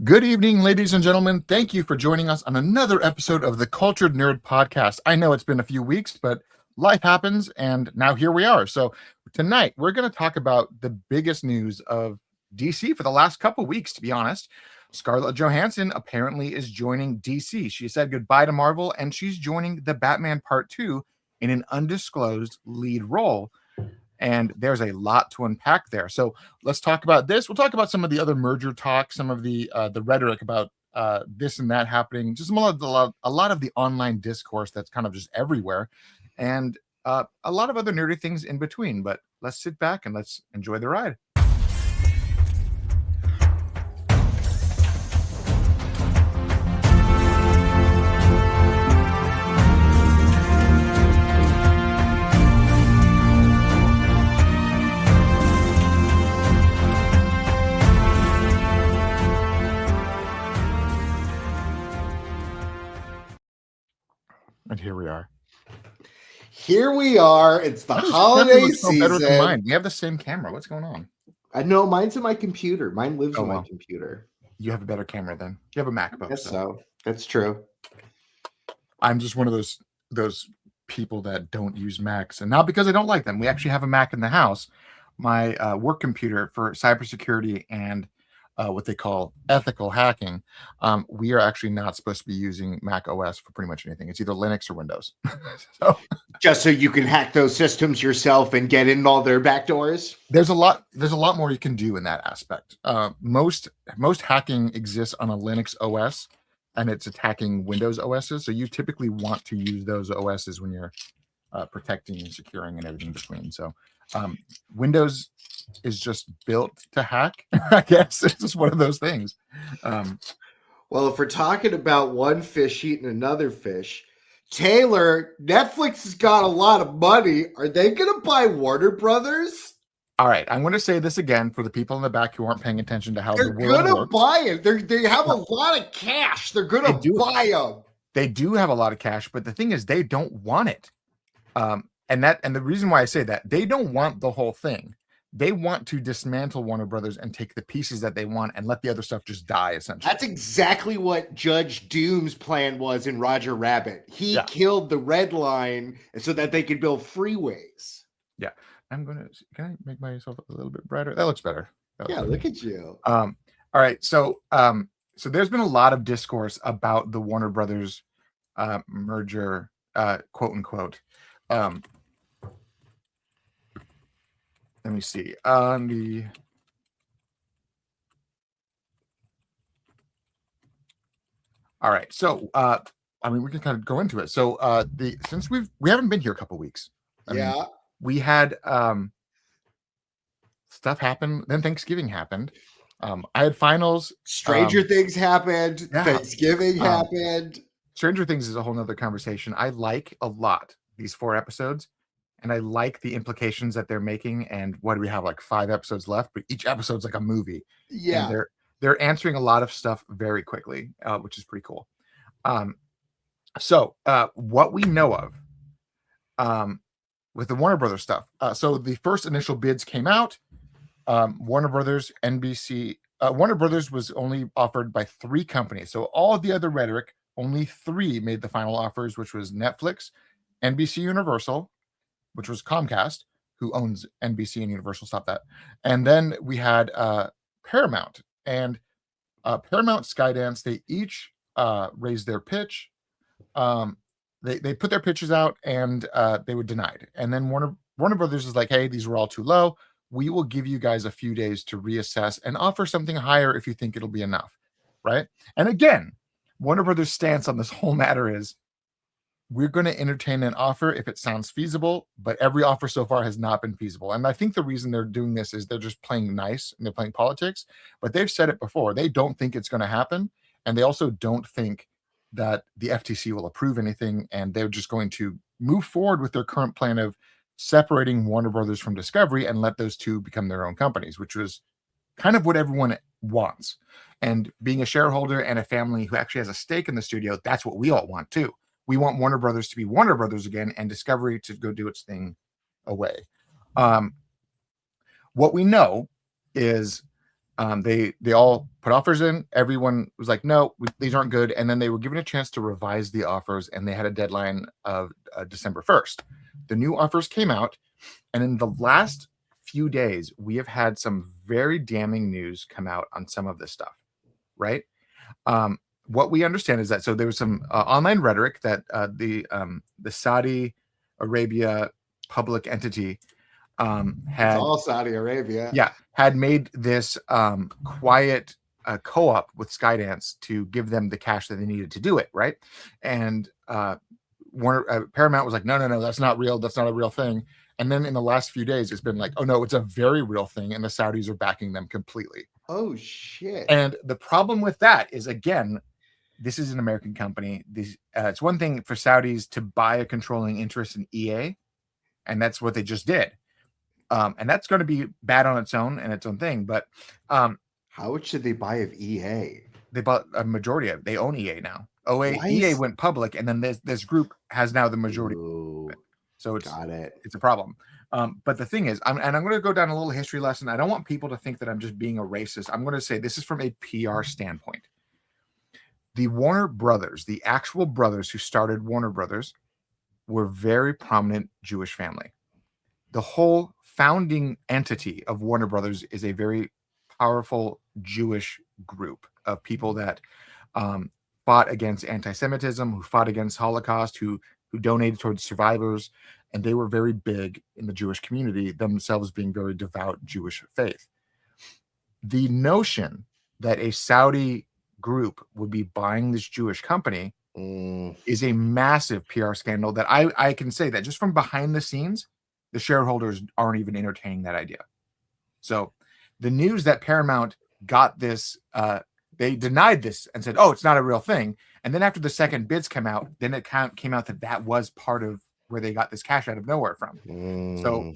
Good evening, ladies and gentlemen. Thank you for joining us on another episode of the Cultured Nerd Podcast. I know it's been a few weeks, but life happens, and now here we are. So tonight, we're going to talk about the biggest news of DC for the last couple weeks, to be honest. Scarlett Johansson apparently is joining DC. She said goodbye to Marvel, and she's joining the Batman Part 2 in an undisclosed lead role. And there's a lot to unpack there. So let's talk about this. We'll talk about some of the other merger talk, some of the rhetoric about this and that happening, just a lot of the online discourse that's kind of just everywhere, and a lot of other nerdy things in between. But let's sit back and let's enjoy the ride. And here we are. Here we are. It's the holiday season. Better than mine. We have the same camera. What's going on? I know mine's in my computer. Mine lives in my computer. You have a better camera then. You have a MacBook. Yes, so that's true. I'm just one of those people that don't use Macs, and not because I don't like them. We actually have a Mac in the house. My work computer for cybersecurity and what they call ethical hacking. We are actually not supposed to be using Mac OS for pretty much anything. It's either Linux or Windows. So just so you can hack those systems yourself and get in all their backdoors. There's a lot more you can do in that aspect. Most hacking exists on a Linux OS, and it's attacking Windows OSs. So you typically want to use those OSs when you're protecting and securing and everything between. So Windows is just built to hack. I guess it's just one of those things. Well, if we're talking about one fish eating another fish, Taylor, Netflix has got a lot of money. Are they going to buy Warner Brothers? All right, I'm going to say this again for the people in the back who aren't paying attention to how they're the world going to works. buy it. They have a lot of cash. They're going to buy them. They do have a lot of cash, but the thing is, they don't want it. And the reason why I say that, they don't want the whole thing. They want to dismantle Warner Brothers and take the pieces that they want and let the other stuff just die, essentially. That's exactly what Judge Doom's plan was in Roger Rabbit. He killed the red line so that they could build freeways. Yeah. Can I make myself a little bit brighter? That looks better. Look at you. All right. So there's been a lot of discourse about the Warner Brothers merger, quote unquote. Let me see. All right. So we can kind of go into it. So since we haven't been here a couple weeks. I mean, we had stuff happen, then Thanksgiving happened. I had finals. Stranger Things happened. Yeah. Thanksgiving happened. Stranger Things is a whole nother conversation. I like a lot these 4 episodes. And I like the implications that they're making. And what do we have, like 5 episodes left? But each episode's like a movie. Yeah. And they're answering a lot of stuff very quickly, which is pretty cool. So what we know of with the Warner Brothers stuff. So the first initial bids came out. Warner Brothers, NBC. Warner Brothers was only offered by 3 companies. So all of the other rhetoric, only 3 made the final offers, which was Netflix, NBC Universal, which was Comcast, who owns NBC and Universal. Stop that. And then we had Paramount and Paramount, Skydance. They each raised their pitch. They put their pitches out, and they were denied. And then Warner Brothers is like, hey, these were all too low. We will give you guys a few days to reassess and offer something higher if you think it'll be enough, right? And again, Warner Brothers' stance on this whole matter is, we're going to entertain an offer if it sounds feasible, but every offer so far has not been feasible. And I think the reason they're doing this is they're just playing nice and they're playing politics, but they've said it before. They don't think it's going to happen. And they also don't think that the FTC will approve anything. And they're just going to move forward with their current plan of separating Warner Brothers from Discovery and let those two become their own companies, which was kind of what everyone wants. And being a shareholder and a family who actually has a stake in the studio, that's what we all want too. We want Warner Brothers to be Warner Brothers again and Discovery to go do its thing away. What we know is They all put offers in. Everyone was like, no, these aren't good. And then they were given a chance to revise the offers, and they had a deadline of December 1st. The new offers came out, and in the last few days, we have had some very damning news come out on some of this stuff, right? What we understand is that there was some online rhetoric that the Saudi Arabia public entity It's had all Saudi Arabia. had made this quiet co-op with Skydance to give them the cash that they needed to do it, right? And Paramount was like, no, that's not real. That's not a real thing. And then in the last few days, it's been like, oh no, it's a very real thing, and the Saudis are backing them completely. Oh shit! And the problem with that is, again, this is an American company. It's one thing for Saudis to buy a controlling interest in EA, and that's what they just did. And that's going to be bad on its own and its own thing. But how much did they buy of EA? They bought a majority of it. They own EA now. Why EA is- went public, and then this group has now the majority. Ooh, So it's got it. It's a problem. But the thing is, I'm going to go down a little history lesson. I don't want people to think that I'm just being a racist. I'm going to say this is from a PR standpoint. The Warner Brothers, the actual brothers who started Warner Brothers, were very prominent Jewish family. The whole founding entity of Warner Brothers is a very powerful Jewish group of people that fought against anti-Semitism, who fought against Holocaust, who donated towards survivors, and they were very big in the Jewish community, themselves being very devout Jewish faith. The notion that a Saudi group would be buying this Jewish company is a massive PR scandal that I can say that just from behind the scenes, the shareholders aren't even entertaining that idea. So the news that Paramount got this, they denied this and said, oh, it's not a real thing. And then after the second bids came out, then it came out that was part of where they got this cash out of nowhere from. So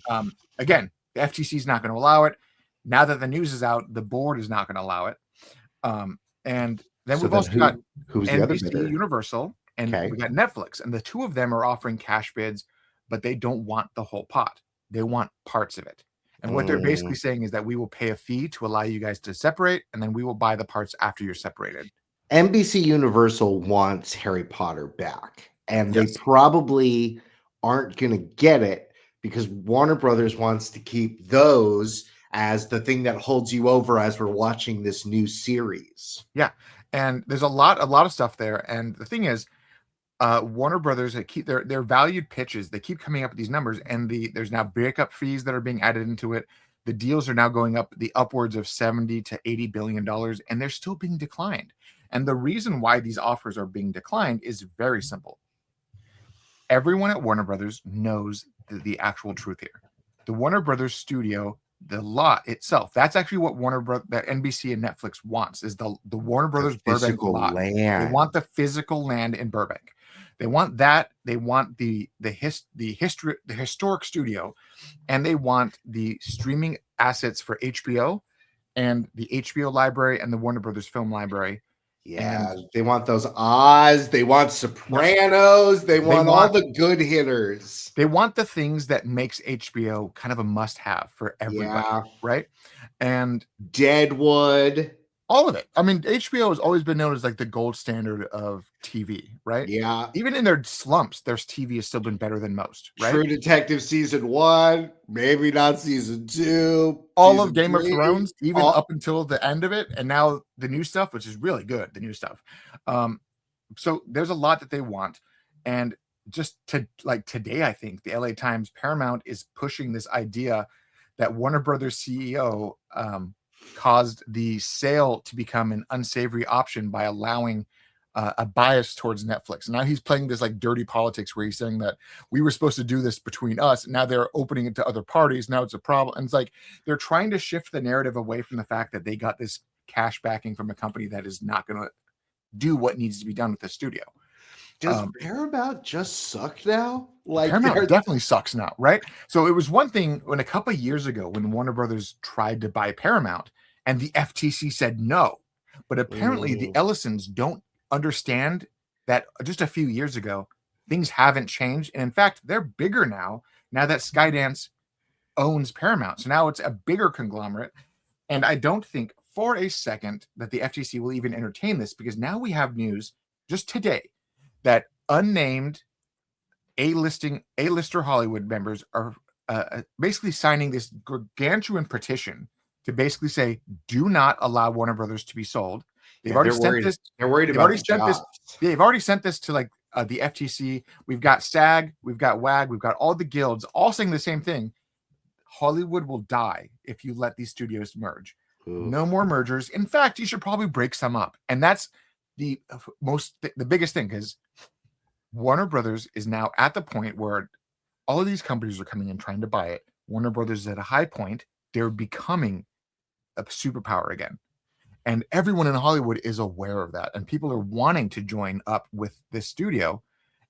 again, the FTC is not going to allow it. Now that the news is out, the board is not going to allow it. And then we've also got who's NBC, the other bidder? Universal, and we got Netflix, and the two of them are offering cash bids, but they don't want the whole pot. They want parts of it. And what they're basically saying is that we will pay a fee to allow you guys to separate, and then we will buy the parts after you're separated. NBC Universal wants Harry Potter back, and Yes. they probably aren't going to get it because Warner Brothers wants to keep those as the thing that holds you over as we're watching this new series. Yeah. And there's a lot of stuff there. And the thing is, Warner Brothers, they keep their valued pitches. They keep coming up with these numbers, and there's now breakup fees that are being added into it. The deals are now going up the upwards of $70 to $80 billion, and they're still being declined. And the reason why these offers are being declined is very simple. Everyone at Warner Brothers knows the actual truth here. The Warner Brothers studio, the lot itself, that's actually what that NBC and Netflix wants, is the Warner Brothers Burbank lot. Land. They want the physical land in Burbank. They want that. They want the historic studio, and they want the streaming assets for HBO and the HBO library and the Warner Brothers film library. Yeah, they want those Oz. They want Sopranos. They want all the good hitters. They want the things that makes HBO kind of a must-have for everybody, right? And Deadwood. All of it. I mean, HBO has always been known as like the gold standard of TV, right? Yeah. Even in their slumps, their TV has still been better than most, right? True Detective season 1, maybe not season 2. All of Game of Thrones, even up until the end of it, and now the new stuff, which is really good, the new stuff. So there's a lot that they want. And just today, I think the LA Times Paramount is pushing this idea that Warner Brothers CEO caused the sale to become an unsavory option by allowing a bias towards Netflix. And now he's playing this like dirty politics where he's saying that we were supposed to do this between us. Now they're opening it to other parties. Now it's a problem. And it's like they're trying to shift the narrative away from the fact that they got this cash backing from a company that is not going to do what needs to be done with the studio. Does Paramount just suck now? Like Paramount definitely sucks now, right? So it was one thing when a couple of years ago when Warner Brothers tried to buy Paramount and the FTC said no. But apparently the Ellisons don't understand that just a few years ago, things haven't changed. And in fact, they're bigger now that Skydance owns Paramount. So now it's a bigger conglomerate. And I don't think for a second that the FTC will even entertain this, because now we have news just today that unnamed A-lister Hollywood members are basically signing this gargantuan petition to basically say, do not allow Warner Brothers to be sold. They've already sent this. They're worried about the jobs. They've already sent this to like the FTC. We've got SAG, we've got WAG, we've got all the guilds all saying the same thing. Hollywood will die if you let these studios merge. Ooh. No more mergers. In fact, you should probably break some up. And that's the biggest thing, because Warner Brothers is now at the point where all of these companies are coming in trying to buy it. Warner Brothers is at a high point. They're becoming a superpower again. And everyone in Hollywood is aware of that. And people are wanting to join up with this studio.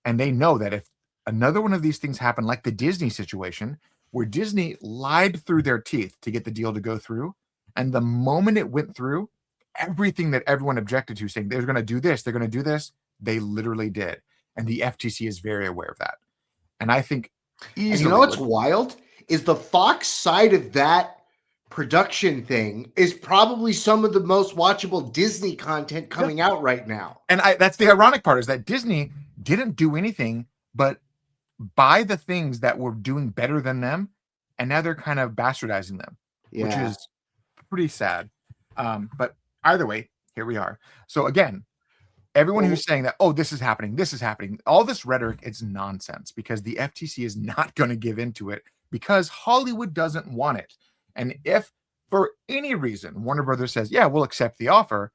And they know that if another one of these things happen, like the Disney situation, where Disney lied through their teeth to get the deal to go through, and the moment it went through, everything that everyone objected to, saying they're going to do this, they're going to do this, they literally did. And the FTC is very aware of that. And I think easily, and you know what's wild is the Fox side of that production thing is probably some of the most watchable Disney content coming out right now. And that's the ironic part, is that Disney didn't do anything but buy the things that were doing better than them, and now they're kind of bastardizing them, which is pretty sad. But either way, here we are. So again, everyone who's saying that, oh, this is happening, all this rhetoric, it's nonsense, because the FTC is not going to give into it, because Hollywood doesn't want it. And if for any reason Warner Brothers says, yeah, we'll accept the offer,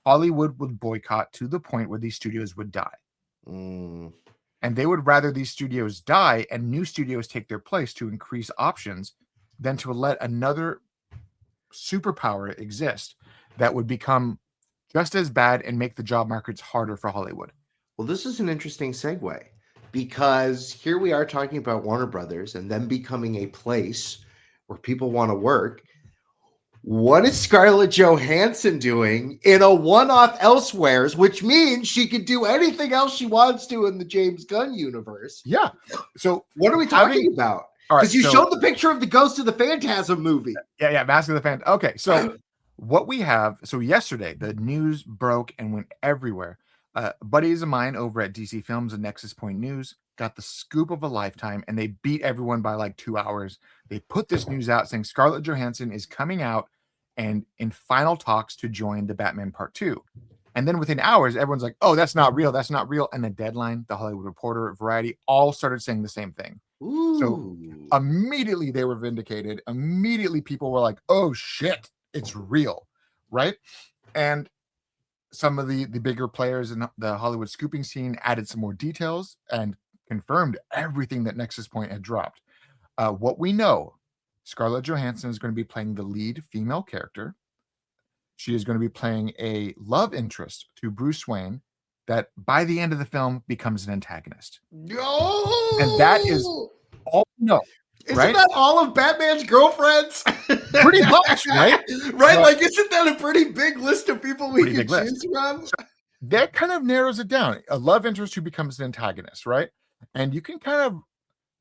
Hollywood would boycott to the point where these studios would die. And they would rather these studios die and new studios take their place to increase options than to let another superpower exist that would become just as bad and make the job markets harder for Hollywood. Well, this is an interesting segue, because here we are talking about Warner Brothers and them becoming a place where people want to work. What is Scarlett Johansson doing in a one-off elsewheres, which means she could do anything else she wants to in the James Gunn universe? Yeah. So what are we talking about? Because you showed the picture of the Ghost of the Phantasm movie. Yeah, Mask of the Phantasm. Okay, so what we have, so yesterday the news broke and went everywhere. Buddies of mine over at DC Films and Nexus Point News got the scoop of a lifetime, and they beat everyone by like 2 hours. They put this news out saying Scarlett Johansson is coming out and in final talks to join the Batman Part 2. And then within hours, everyone's like, oh, that's not real. That's not real. And the Deadline, the Hollywood Reporter, Variety, all started saying the same thing. Ooh. So immediately they were vindicated. Immediately people were like, oh shit, it's real, right? And some of the bigger players in the Hollywood scooping scene added some more details and confirmed everything that Nexus Point had dropped. What we know, Scarlett Johansson is going to be playing the lead female character. She is going to be playing a love interest to Bruce Wayne that by the end of the film becomes an antagonist. No! And that is all we know. Isn't that all of Batman's girlfriends? Pretty much, right? Right? Like, isn't that a pretty big list of people we can choose from? So that kind of narrows it down. A love interest who becomes an antagonist, right? And you can kind of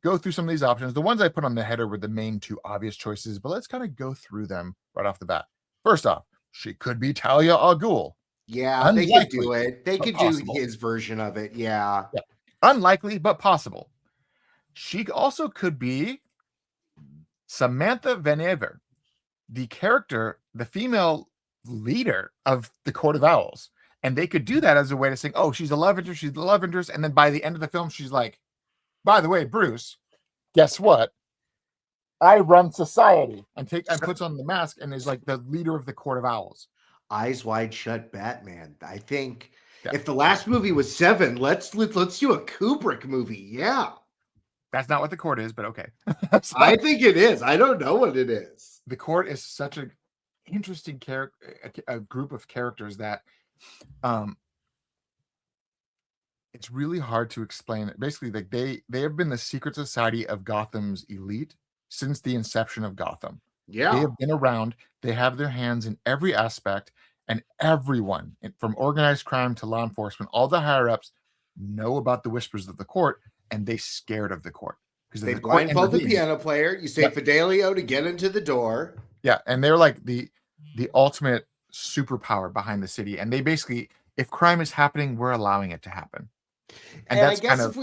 go through some of these options. The ones I put on the header were the main two obvious choices, but let's kind of go through them right off the bat. First off, she could be Talia al Ghul. Yeah, unlikely, they could do it. They could do his version of it. Yeah. Unlikely, but possible. She also could be Samantha Venever, the character, the female leader of the Court of Owls. And they could do that as a way to say, oh, she's a love interest. And then by the end of the film, she's like, by the way, Bruce, guess what? I run society. And puts on the mask and is like the leader of the Court of Owls. Eyes Wide Shut Batman. I think if the last movie was Seven, let's do a Kubrick movie. Yeah. That's not what the Court is, but okay. I think it is. I don't know what it is. The Court is such an interesting character, a group of characters that it's really hard to explain. Basically, like they have been the secret society of Gotham's elite since the inception of Gotham. Yeah. They have been around. They have their hands in every aspect, and everyone from organized crime to law enforcement, all the higher ups know about the whispers of the Court, and they scared of the Court because they blindfold the piano player. You say Fidelio to get into the door. Yeah, and they're like the ultimate superpower behind the city, and they basically, if crime is happening, we're allowing it to happen. And And I that's kind guess of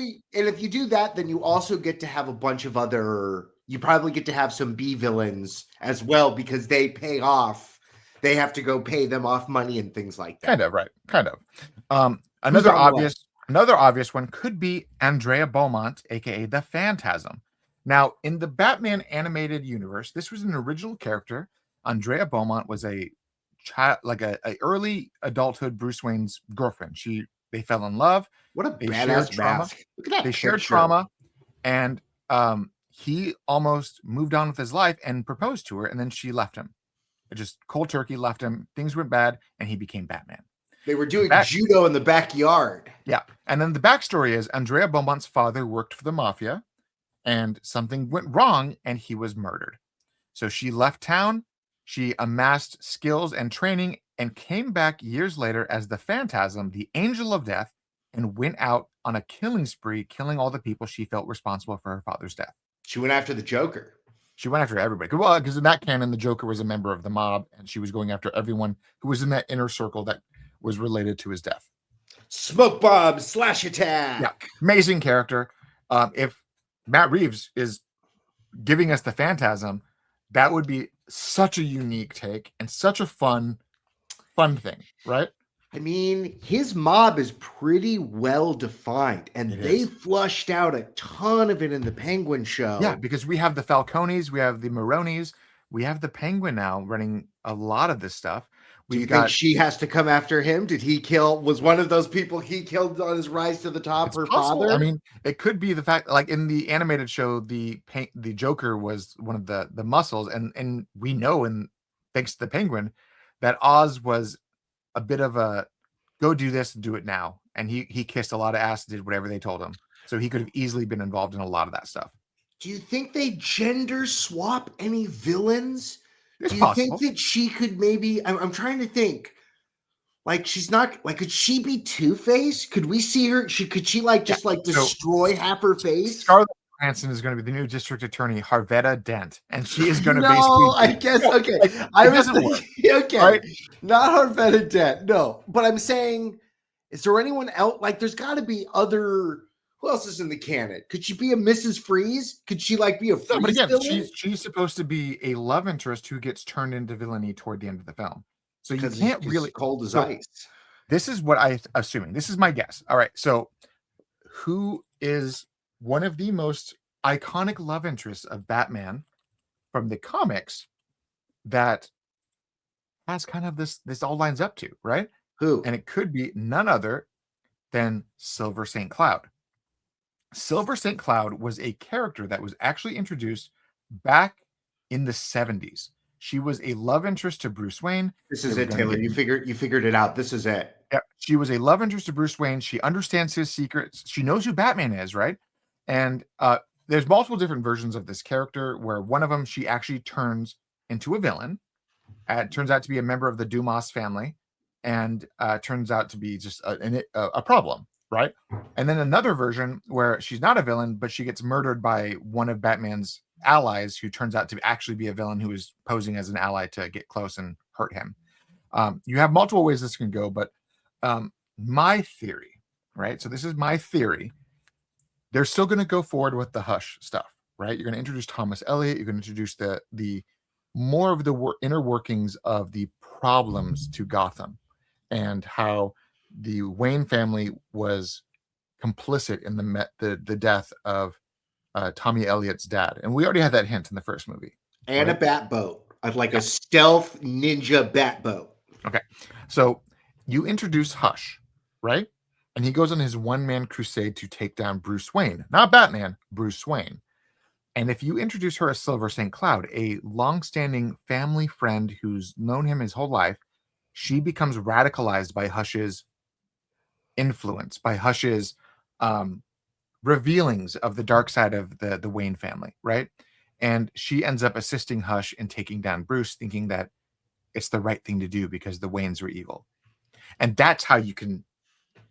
if you do that, then you also get to have a bunch of other. You probably get to have some B villains as well because they pay off. They have to go pay them off money and things like that. kind of right, kind of. Who's on the list? Another obvious one could be Andrea Beaumont, aka the Phantasm. Now, in the Batman animated universe, this was an original character. Andrea Beaumont was a child, like a early adulthood Bruce Wayne's girlfriend. They fell in love. What a They shared badass trauma. mask! Look at that. They shared picture. trauma, and he almost moved on with his life and proposed to her, and then she left him. Just cold turkey left him. Things went bad, and he became Batman. They were doing judo in the backyard. Yeah. And then the backstory is Andrea Beaumont's father worked for the mafia, and something went wrong, and he was murdered. So she left town. She amassed skills and training and came back years later as the Phantasm, the Angel of Death, and went out on a killing spree, killing all the people she felt responsible for her father's death. She went after the Joker. She went after everybody. Well, because in that canon, the Joker was a member of the mob, and she was going after everyone who was in that inner circle that was related to his death. Smoke bomb, slash attack. Yeah, amazing character. If Matt Reeves is giving us the Phantasm, that would be such a unique take and such a fun thing, right? I mean, his mob is pretty well defined, and they flushed out a ton of it in the Penguin show. Yeah, because we have the Falcones, we have the Maronis, we have the Penguin now running a lot of this stuff. Do you think she has to come after him? Did he kill? Was one of those people he killed on his rise to the top her father? I mean, it could be the fact, like in the animated show, the Joker was one of the muscles, and we know, and thanks to the Penguin, that Oz was a bit of a go do this and do it now, and he kissed a lot of ass, did whatever they told him, so he could have easily been involved in a lot of that stuff. Do you think they gender swap any villains? It's Do you possible. think that she could maybe? I'm trying to think. Like she's not like could she be Two-Face? Could we see her? Could she destroy half her face? Scarlett Johansson is going to be the new district attorney, Harvetta Dent, and she is going to I guess okay. I was thinking, okay, right? Not Harvetta Dent, no. But I'm saying, is there anyone else? Like, there's got to be other. Who else is in the canon? Could she be a Mrs. Freeze? Could she be a Freeze? No, but again, she's supposed to be a love interest who gets turned into villainy toward the end of the film. So you can't really cold as ice. This is what I'm assuming. This is my guess. All right. So who is one of the most iconic love interests of Batman from the comics that has kind of this all lines up to, right? Who? And it could be none other than Silver St. Cloud. Silver St. Cloud was a character that was actually introduced back in the 70s. She was a love interest to Bruce Wayne. This is it, Taylor. You figured it out. This is it. Yeah, she was a love interest to Bruce Wayne. She understands his secrets. She knows who Batman is, right? And there's multiple different versions of this character where one of them she actually turns into a villain. It turns out to be a member of the Dumas family, and turns out to be just a problem, right? And then another version where she's not a villain, but she gets murdered by one of Batman's allies, who turns out to actually be a villain who is posing as an ally to get close and hurt him. You have multiple ways this can go, but my theory, right? So this is my theory. They're still going to go forward with the Hush stuff, right? You're going to introduce Thomas Elliot. You're going to introduce the more of the inner workings of the problems to Gotham, and how the Wayne family was complicit in the death of Tommy Elliott's dad. And we already had that hint in the first movie. And right? A bat boat. A stealth ninja bat boat. Okay. So you introduce Hush, right? And he goes on his one-man crusade to take down Bruce Wayne. Not Batman, Bruce Wayne. And if you introduce her as Silver St. Cloud, a long-standing family friend who's known him his whole life, she becomes radicalized by Hush's influence, by Hush's revealings of the dark side of the Wayne family, right? And she ends up assisting Hush in taking down Bruce, thinking that it's the right thing to do because the Waynes were evil. And that's how you can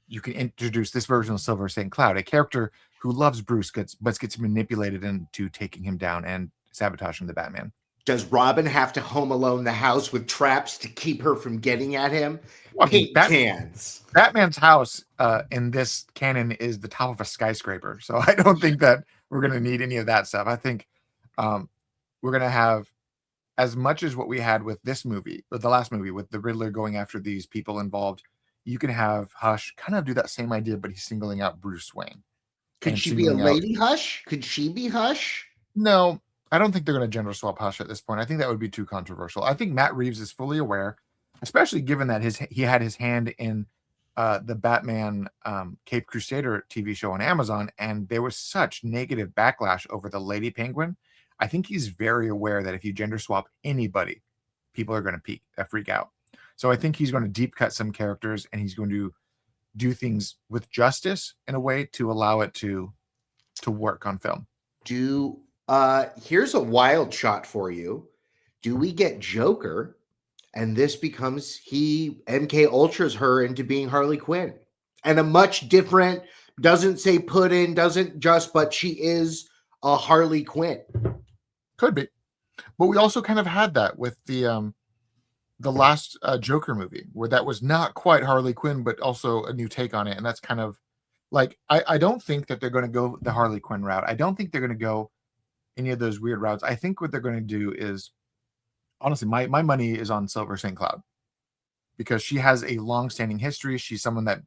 introduce this version of Silver St. Cloud, a character who loves Bruce but gets manipulated into taking him down and sabotaging the Batman. Does Robin have to home alone the house with traps to keep her from getting at him? Well, I mean, Paint cans. Batman's house in this canon is the top of a skyscraper, so I don't think that we're going to need any of that stuff. I think we're going to have as much as what we had with this movie, with the last movie, with the Riddler going after these people involved. You can have Hush kind of do that same idea, but he's singling out Bruce Wayne. Could she be a lady Hush? Could she be Hush? No, I don't think they're going to gender swap Hush at this point. I think that would be too controversial. I think Matt Reeves is fully aware, especially given that he had his hand in the Batman Cape Crusader TV show on Amazon, and there was such negative backlash over the Lady Penguin. I think he's very aware that if you gender swap anybody, people are going to freak out. So I think he's going to deep cut some characters, and he's going to do things with justice in a way to allow it to work on film. Here's a wild shot for you. Do we get Joker, and this becomes MK Ultras her into being Harley Quinn, and a much different, doesn't say put in, doesn't just, but she is a Harley Quinn. Could be, but we also kind of had that with the last Joker movie, where that was not quite Harley Quinn, but also a new take on it, and that's kind of like I don't think that they're going to go the Harley Quinn route. I don't think they're going to go any of those weird routes. I think what they're going to do is, honestly, my money is on Silver St. Cloud, because she has a long-standing history. She's someone that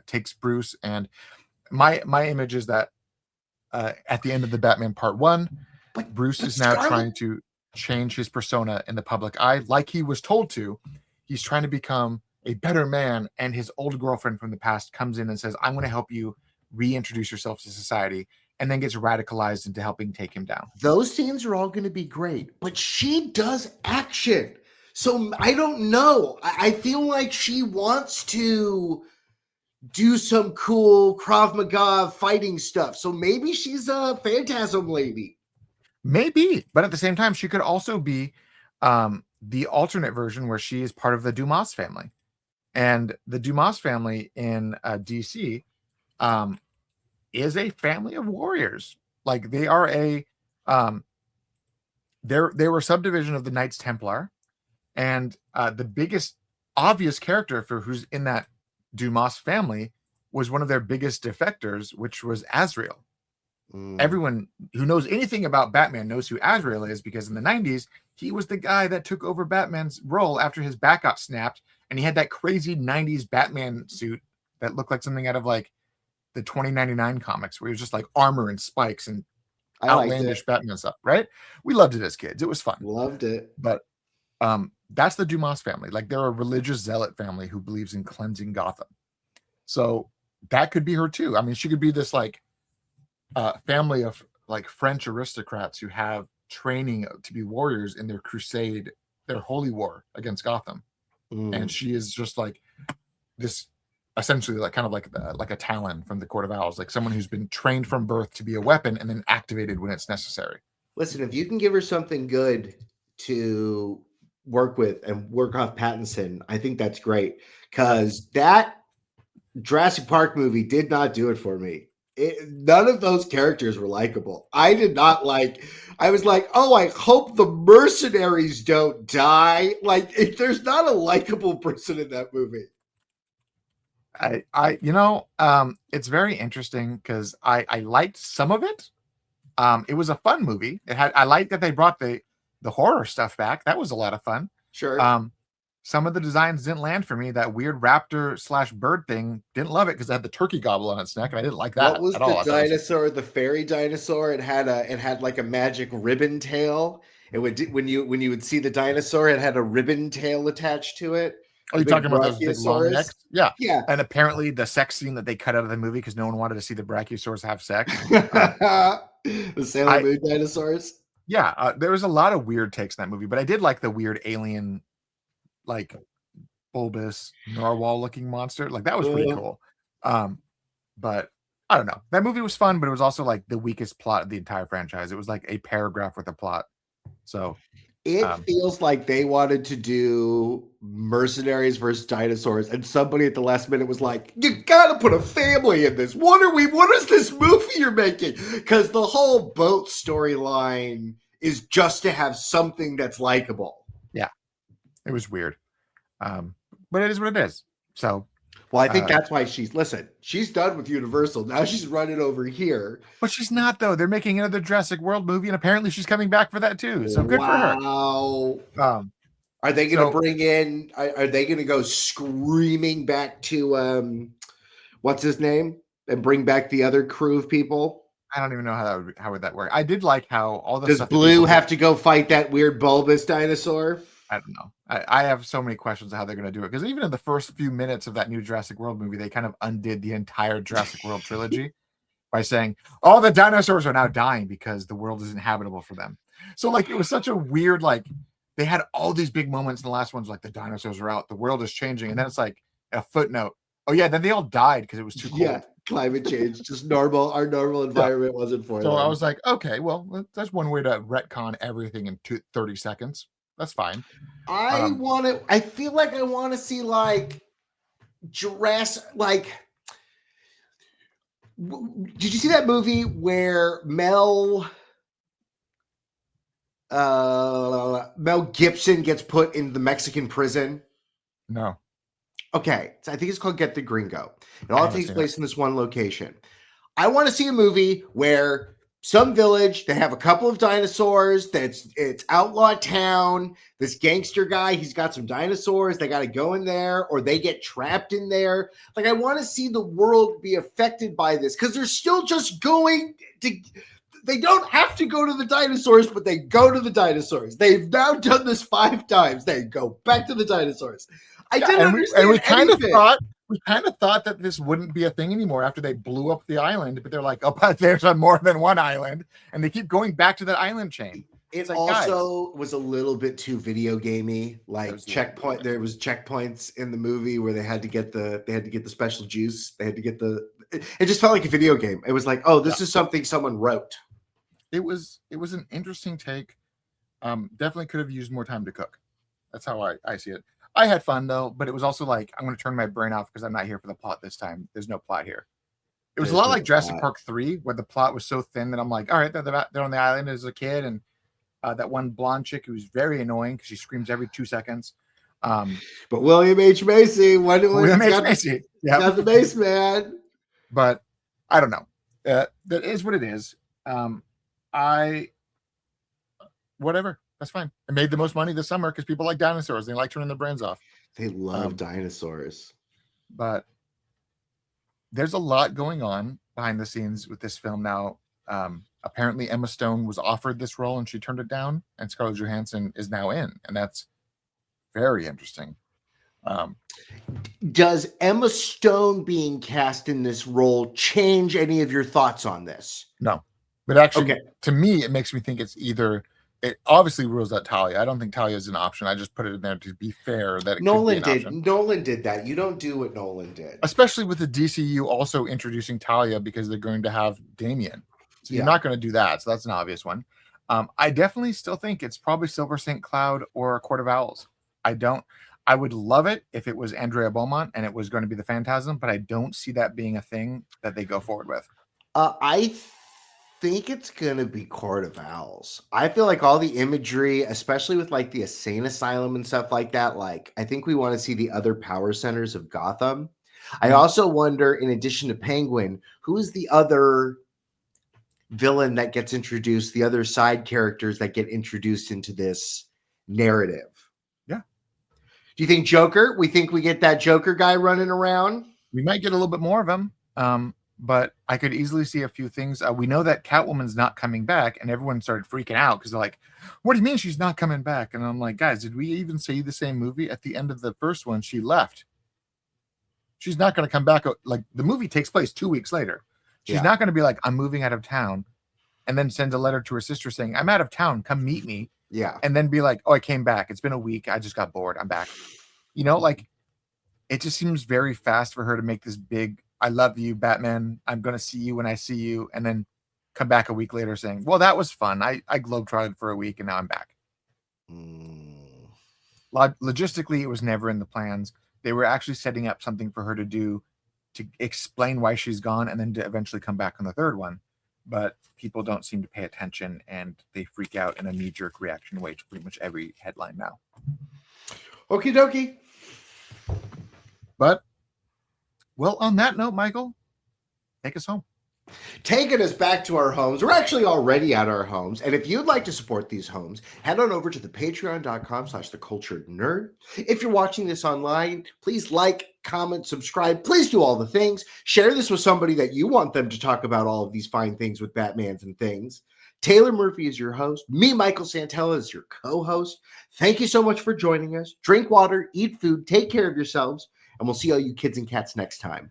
takes Bruce, and my image is that at the end of the Batman Part 1, Bruce is now trying to change his persona in the public eye, like he was told to. He's trying to become a better man, and his old girlfriend from the past comes in and says, I'm going to help you reintroduce yourself to society, and then gets radicalized into helping take him down. Those scenes are all going to be great, but she does action. So I don't know. I feel like she wants to do some cool Krav Maga fighting stuff. So maybe she's a Phantasm lady. Maybe, but at the same time, she could also be the alternate version where she is part of the Dumas family. And the Dumas family in DC is a family of warriors. Like, they are they were a subdivision of the Knights Templar, and the biggest obvious character for who's in that Dumas family was one of their biggest defectors, which was Azrael. Everyone who knows anything about Batman knows who Azrael is, because in the 90s, he was the guy that took over Batman's role after his back got snapped, and he had that crazy 90s Batman suit that looked like something out of like the 2099 comics, where he was just like armor and spikes and outlandish Batman stuff, right? We loved it as kids. It was fun. Loved it. But that's the Dumas family. Like, they're a religious zealot family who believes in cleansing Gotham. So that could be her too. I mean, she could be this like family of like French aristocrats who have training to be warriors in their crusade, their holy war against Gotham. And she is just like this, essentially like kind of like a Talon from the Court of Owls, like someone who's been trained from birth to be a weapon and then activated when it's necessary. Listen, if you can give her something good to work with and work off Pattinson, I think that's great, because that Jurassic Park movie did not do it for me. None of those characters were likable. I did not like. I was like, oh, I hope the mercenaries don't die. Like, there's not a likable person in that movie. It's very interesting because I liked some of it. It was a fun movie. I liked that they brought the horror stuff back. That was a lot of fun. Sure. Some of the designs didn't land for me. That weird raptor/bird thing, didn't love it because it had the turkey gobble on its neck, and I didn't like that. What was the dinosaur? The fairy dinosaur. It had like a magic ribbon tail. It would, when you would see the dinosaur, it had a ribbon tail attached to it. Are you talking about those big long necks? Yeah. And apparently the sex scene that they cut out of the movie because no one wanted to see the Brachiosaurus have sex. The Sailor Moon dinosaurs. Yeah, there was a lot of weird takes in that movie, but I did like the weird alien, like bulbous narwhal looking monster. Like, that was pretty cool. But I don't know. That movie was fun, but it was also like the weakest plot of the entire franchise. It was like a paragraph with a plot. So it feels like they wanted to do mercenaries versus dinosaurs, and somebody at the last minute was like, you gotta put a family in this. What is this movie you're making? Because the whole boat storyline is just to have something that's likable. Yeah, it was weird. But it is what it is. So, well, I think that's why she's done with Universal. Now she's running over here. But she's not, though. They're making another Jurassic World movie, and apparently she's coming back for that too. So good for her. Are they going to bring in? Are they going to go screaming back to what's his name and bring back the other crew of people? I don't even know how would that work. I did like how all the does Blue have to go fight that weird bulbous dinosaur? I don't know. I have so many questions of how they're going to do it, because even in the first few minutes of that new Jurassic World movie, they kind of undid the entire Jurassic World trilogy by saying all the dinosaurs are now dying because the world is inhabitable for them. So like it was such a weird, like they had all these big moments in the last ones, like the dinosaurs are out, the world is changing, and then it's like a footnote. Oh yeah, then they all died because it was too cold. Yeah, climate change, just normal. Our normal environment wasn't for them. So I was like, okay, well, that's one way to retcon everything in 30 seconds. That's fine. I feel like I want to see like Jurassic. Like, did you see that movie where Mel Gibson gets put in the Mexican prison? No. Okay, so I think it's called Get the Gringo. It all takes place in this one location. I want to see a movie where some village, they have a couple of dinosaurs, it's outlaw town, this gangster guy, he's got some dinosaurs, they got to go in there, or they get trapped in there. Like, I want to see the world be affected by this, because they're still just going to, they don't have to go to the dinosaurs, but they go to the dinosaurs. They've now done this 5 times. They go back to the dinosaurs. I didn't understand we kind of thought that this wouldn't be a thing anymore after they blew up the island, but they're like, oh, but there's more than one island, and they keep going back to that island chain. It also was a little bit too video gamey, like checkpoint. There was checkpoints in the movie where they had to get the special juice. They had to get it just felt like a video game. It was like, oh, this is something someone wrote. It was an interesting take. Definitely could have used more time to cook. That's how I see it. I had fun though, but it was also like, I'm going to turn my brain off because I'm not here for the plot this time. There's no plot here. It was a lot like Jurassic Park 3, where the plot was so thin that I'm like, all right, they're on the island as a kid, and that one blonde chick who's very annoying because she screams every 2 seconds. But William H. Macy, William H. Macy, got the base man. But I don't know. That is what it is. Whatever. That's fine. I made the most money this summer because people like dinosaurs. They like turning their brains off. They love dinosaurs. But there's a lot going on behind the scenes with this film now. Apparently Emma Stone was offered this role and she turned it down, and Scarlett Johansson is now in, and that's very interesting. Does Emma Stone being cast in this role change any of your thoughts on this? No. But actually, to me, it makes me think it's either... It obviously rules out Talia. I don't think Talia is an option. I just put it in there to be fair that Nolan did. Nolan did that. You don't do what Nolan did. Especially with the DCU also introducing Talia because they're going to have Damien. So you're not going to do that. So that's an obvious one. I definitely still think it's probably Silver St. Cloud or Court of Owls. I would love it if it was Andrea Beaumont and it was going to be the Phantasm, but I don't see that being a thing that they go forward with. I think it's gonna be Court of Owls. I feel like all the imagery, especially with like the insane asylum and stuff like that, like I think we want to see the other power centers of Gotham. I also wonder, in addition to Penguin, who is the other villain that gets introduced, the other side characters that get introduced into this narrative? Yeah. Do you think Joker? We think we get that Joker guy running around? We might get a little bit more of him. But I could easily see a few things. We know that Catwoman's not coming back, and everyone started freaking out because they're like, what do you mean she's not coming back? And I'm like, guys, did we even see the same movie? At the end of the first one, she left. She's not going to come back. Like, the movie takes place 2 weeks later. She's not going to be like, I'm moving out of town, and then send a letter to her sister saying, I'm out of town, come meet me. Yeah. And then be like, oh, I came back. It's been a week. I just got bored. I'm back. You know, like, it just seems very fast for her to make this big, I love you, Batman. I'm going to see you when I see you. And then come back a week later saying, well, that was fun. I globetrotted for a week and now I'm back. Logistically, it was never in the plans. They were actually setting up something for her to do to explain why she's gone and then to eventually come back on the third one. but people don't seem to pay attention, and they freak out in a knee-jerk reaction way to pretty much every headline now. Okie dokie. But, well, on that note, Michael, take us home. Taking us back to our homes. We're actually already at our homes. And if you'd like to support these homes, head on over to the patreon.com/theculturednerd. If you're watching this online, please like, comment, subscribe. Please do all the things. Share this with somebody that you want them to talk about all of these fine things with Batmans and things. Taylor Murphy is your host. Me, Michael Santella, is your co-host. Thank you so much for joining us. Drink water, eat food, take care of yourselves, and we'll see all you kids and cats next time.